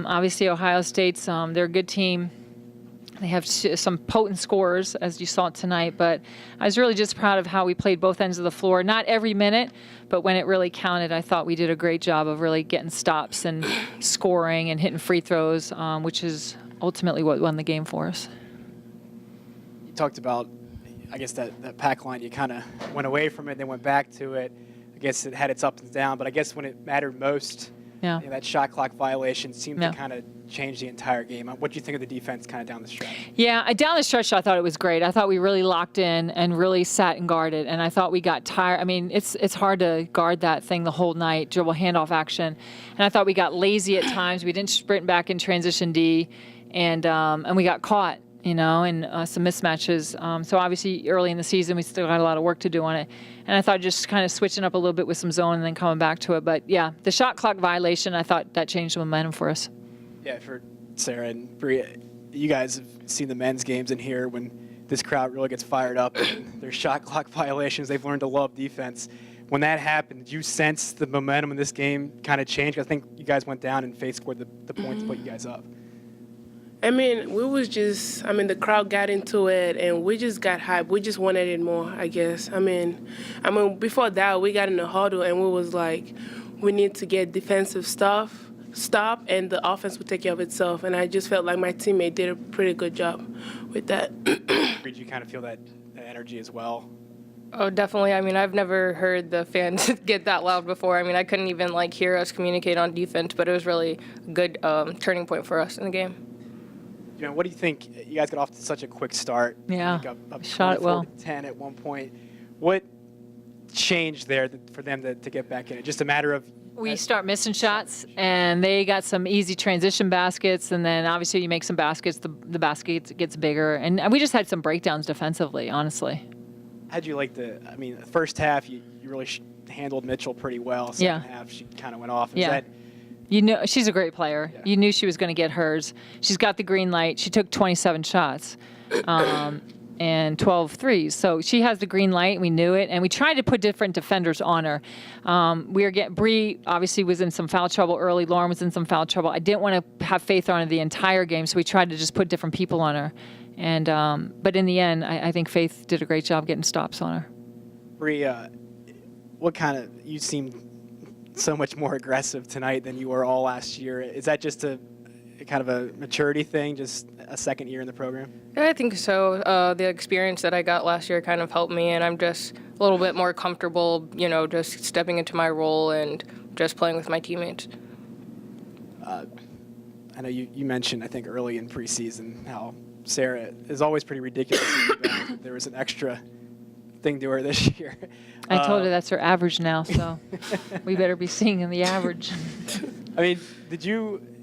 Obviously, Ohio State's they're a good team. They have some potent scorers, as you saw tonight, but I was really just proud of how we played both ends of the floor. Not every minute, but when it really counted, I thought we did a great job of really getting stops and scoring and hitting free throws, which is ultimately what won the game for us. You talked about, I guess, that pack line. You kind of went away from it, then went back to it. I guess it had its ups and downs, but I guess when it mattered most, Yeah. That shot clock violation seemed to kind of change the entire game. What do you think of the defense kind of down the stretch? Yeah, down the stretch, I thought it was great. I thought we really locked in and really sat and guarded, and I thought we got tired. I mean, it's hard to guard that thing the whole night, dribble handoff action, and I thought we got lazy at times. We didn't sprint back in transition D, and we got caught, and some mismatches. So obviously early in the season, we still got a lot of work to do on it. And I thought just kind of switching up a little bit with some zone and then coming back to it. But, yeah, the shot clock violation, I thought that changed the momentum for us. Yeah, for Sarah and Bree, you guys have seen the men's games in here when this crowd really gets fired up and there's shot clock violations. They've learned to love defense. When that happened, did you sense the momentum in this game kind of change? I think you guys went down and Faith scored the points to put you guys up. I mean, the crowd got into it, and we just got hyped. We just wanted it more, I guess. I mean, before that, we got in the huddle, and we was like, we need to get defensive stop, and the offense will take care of itself. And I just felt like my teammate did a pretty good job with that. Did you kind of feel that energy as well? Oh, definitely. I mean, I've never heard the fans get that loud before. I mean, I couldn't even, hear us communicate on defense, but it was really a good turning point for us in the game. What do you think? You guys got off to such a quick start. Yeah, up shot it well. 10 at one point. What changed there for them to get back in it? Just a matter of we start missing shots, and they got some easy transition baskets, and then obviously you make some baskets, the basket gets bigger, and we just had some breakdowns defensively, honestly. How'd you like the first half, you really handled Mitchell pretty well. Second half, she kind of went off. She's a great player. Yeah. You knew she was going to get hers. She's got the green light. She took 27 shots and 12 threes. So she has the green light. We knew it. And we tried to put different defenders on her. Bree obviously was in some foul trouble early. Lauren was in some foul trouble. I didn't want to have Faith on her the entire game, so we tried to just put different people on her. And but in the end, I think Faith did a great job getting stops on her. Bree, you seemed so much more aggressive tonight than you were all last year. Is that just a kind of a maturity thing, just a second year in the program? Yeah, I think so. The experience that I got last year kind of helped me, and I'm just a little bit more comfortable, just stepping into my role and just playing with my teammates. I know you mentioned, I think, early in preseason how Sarah is always pretty ridiculous. There was an extra thing to her this year. I told her that's her average now, so we better be seeing the average. I mean,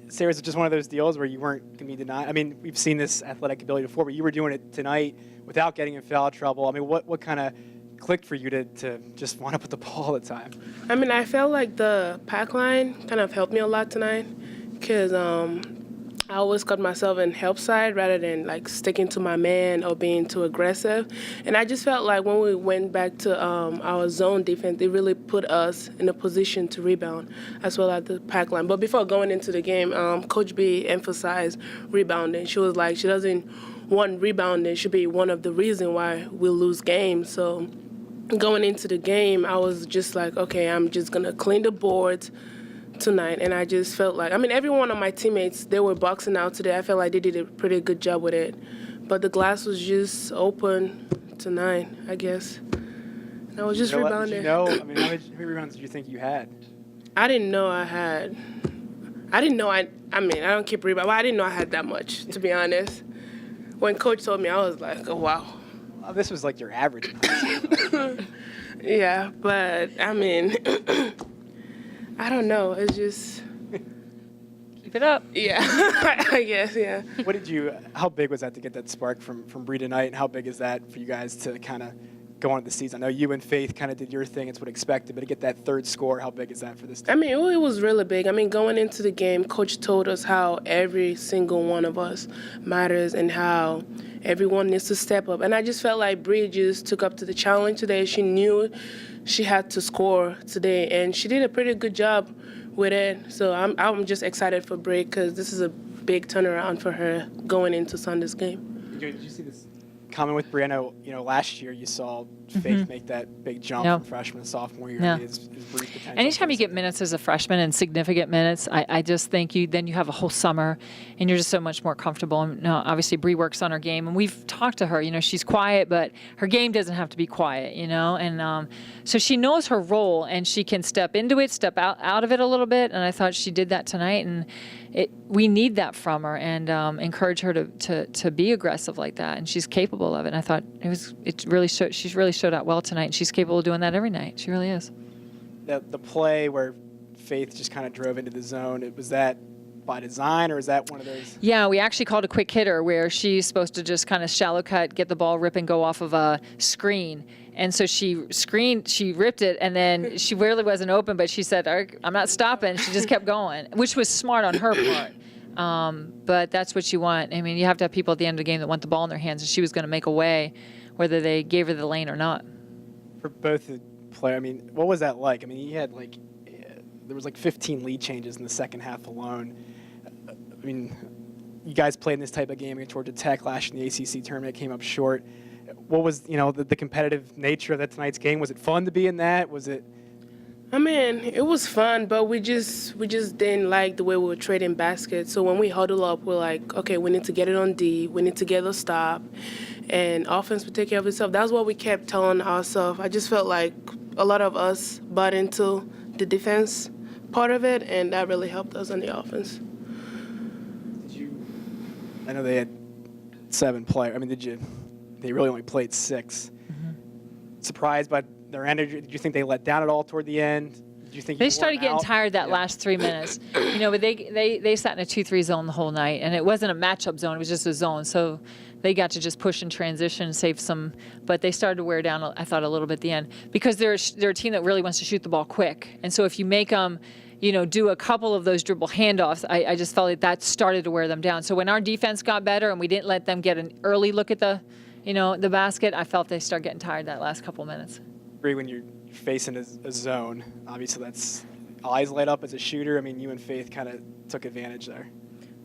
Sarah, was it just one of those deals where you weren't going to be denied? I mean, we've seen this athletic ability before, but you were doing it tonight without getting in foul trouble. I mean, what kind of clicked for you to just want to put the ball all the time? I mean, I felt like the pack line kind of helped me a lot tonight because I always cut myself in help side rather than sticking to my man or being too aggressive. And I just felt like when we went back to our zone defense, it really put us in a position to rebound as well as the pack line. But before going into the game, Coach B emphasized rebounding. She was like, she doesn't want rebounding should be one of the reasons why we lose games. So going into the game, I was just like, okay, I'm just going to clean the boards tonight, and I just felt like, every one of my teammates, they were boxing out today. I felt like they did a pretty good job with it. But the glass was just open tonight, I guess. And I was just rebounding. How many rebounds did you think you had? I didn't know I had. I don't keep rebounding, but I didn't know I had that much, to be honest. When Coach told me, I was like, oh, wow. Well, this was like your average. Yeah, but, I don't know. It's just keep it up. Yeah, I guess. Yeah. How big was that to get that spark from Bree tonight, and how big is that for you guys to kind of go on to the season? I know you and Faith kind of did your thing; it's what expected. But to get that third score, how big is that for this team? It was really big. Going into the game, Coach told us how every single one of us matters and how everyone needs to step up. And I just felt like Bree just took up to the challenge today. She knew she had to score today, and she did a pretty good job with it. So I'm just excited for Brey because this is a big turnaround for her going into Sunday's game. Did you see this comment with Breyana? Last year you saw Faith make that big jump Yeah. from freshman to sophomore year. Yeah. I mean, is Brey's potential. Anytime you get minutes as a freshman and significant minutes, I just think then you have a whole summer and you're just so much more comfortable. And obviously Bree works on her game, and we've talked to her. She's quiet, but her game doesn't have to be quiet, and so she knows her role and she can step into it, step out of it a little bit. And I thought she did that tonight, and we need that from her, and encourage her to be aggressive like that. And she's capable of it. And I thought she's really showed out well tonight, and she's capable of doing that every night. She really is. The play where Faith just kind of drove into the zone, was that by design, or is that one of those? Yeah, we actually called a quick hitter where she's supposed to just kind of shallow cut, get the ball, rip, and go off of a screen. And so she ripped it, and then she really wasn't open, but she said, I'm not stopping. She just kept going, which was smart on her part. But that's what you want. I mean, you have to have people at the end of the game that want the ball in their hands, and she was going to make a way, whether they gave her the lane or not. For both the player, I mean, what was that like? I mean, you had there was 15 lead changes in the second half alone. I mean, you guys played in this type of game against Georgia Tech last year in the ACC tournament, came up short. What was, the competitive nature of that tonight's game? Was it fun to be in that? Was it? I mean, it was fun, but we just didn't like the way we were trading baskets. So when we huddle up, we're like, okay, we need to get it on D. We need to get a stop. And offense will take care of itself. That's what we kept telling ourselves. I just felt like a lot of us bought into the defense part of it, and that really helped us on the offense. I know they had 7 players. I mean, they really only played 6. Mm-hmm. Surprised by their energy? Did you think they let down at all toward the end? Did you think They started getting tired that last 3 minutes. But they sat in a 2-3 zone the whole night, and it wasn't a matchup zone. It was just a zone. So they got to just push and transition, save some. But they started to wear down, I thought, a little bit at the end, because they're a team that really wants to shoot the ball quick. And so if you make them, do a couple of those dribble handoffs, I just felt like that started to wear them down. So when our defense got better and we didn't let them get an early look at the basket, I felt they started getting tired that last couple minutes. Bree, when you're facing a zone, obviously that's eyes light up as a shooter. I mean, you and Faith kind of took advantage there.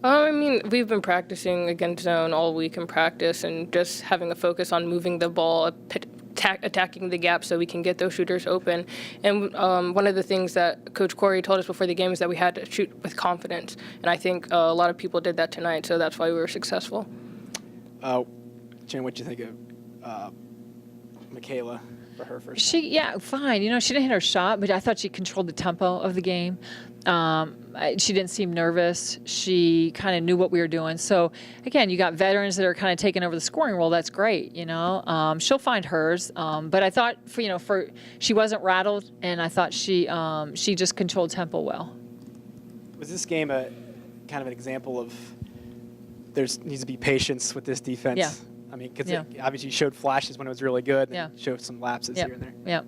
I mean, we've been practicing against zone all week in practice, and just having a focus on moving the ball, attacking the gap so we can get those shooters open. And one of the things that Coach Corey told us before the game is that we had to shoot with confidence. And I think a lot of people did that tonight, so that's why we were successful. Jen, what do you think of Michaela for her first? Fine. She didn't hit her shot, but I thought she controlled the tempo of the game. She didn't seem nervous. She kind of knew what we were doing. So, again, you got veterans that are kind of taking over the scoring role. That's great, She'll find hers. But I thought, she wasn't rattled, and I thought she just controlled tempo well. Was this game a kind of an example of there needs to be patience with this defense? Yeah. I mean, because obviously you showed flashes when it was really good, and Yeah. showed some lapses here and there. Yeah.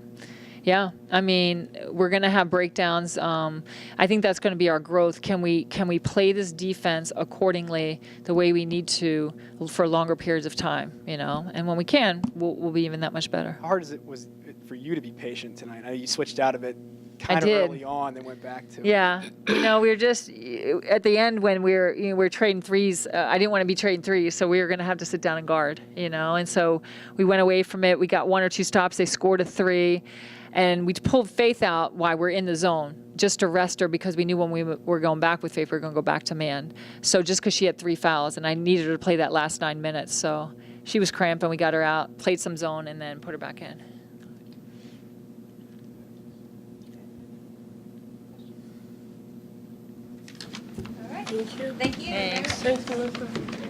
Yeah, I mean, we're going to have breakdowns. I think that's going to be our growth. Can we play this defense accordingly the way we need to for longer periods of time, And when we can, we'll be even that much better. How hard was it for you to be patient tonight? I know you switched out of it kind of did. early on, then went back to it. Yeah, we were just at the end when we were trading threes. I didn't want to be trading threes, so we were going to have to sit down and guard, And so we went away from it. We got 1 or 2 stops. They scored a 3. And we pulled Faith out while we're in the zone, just to rest her, because we knew when we were going back with Faith, we were going to go back to man. So just because she had 3 fouls, and I needed her to play that last 9 minutes. So she was cramped, and we got her out, played some zone, and then put her back in. Thank you. Thank you. Thanks. Thanks, Melissa.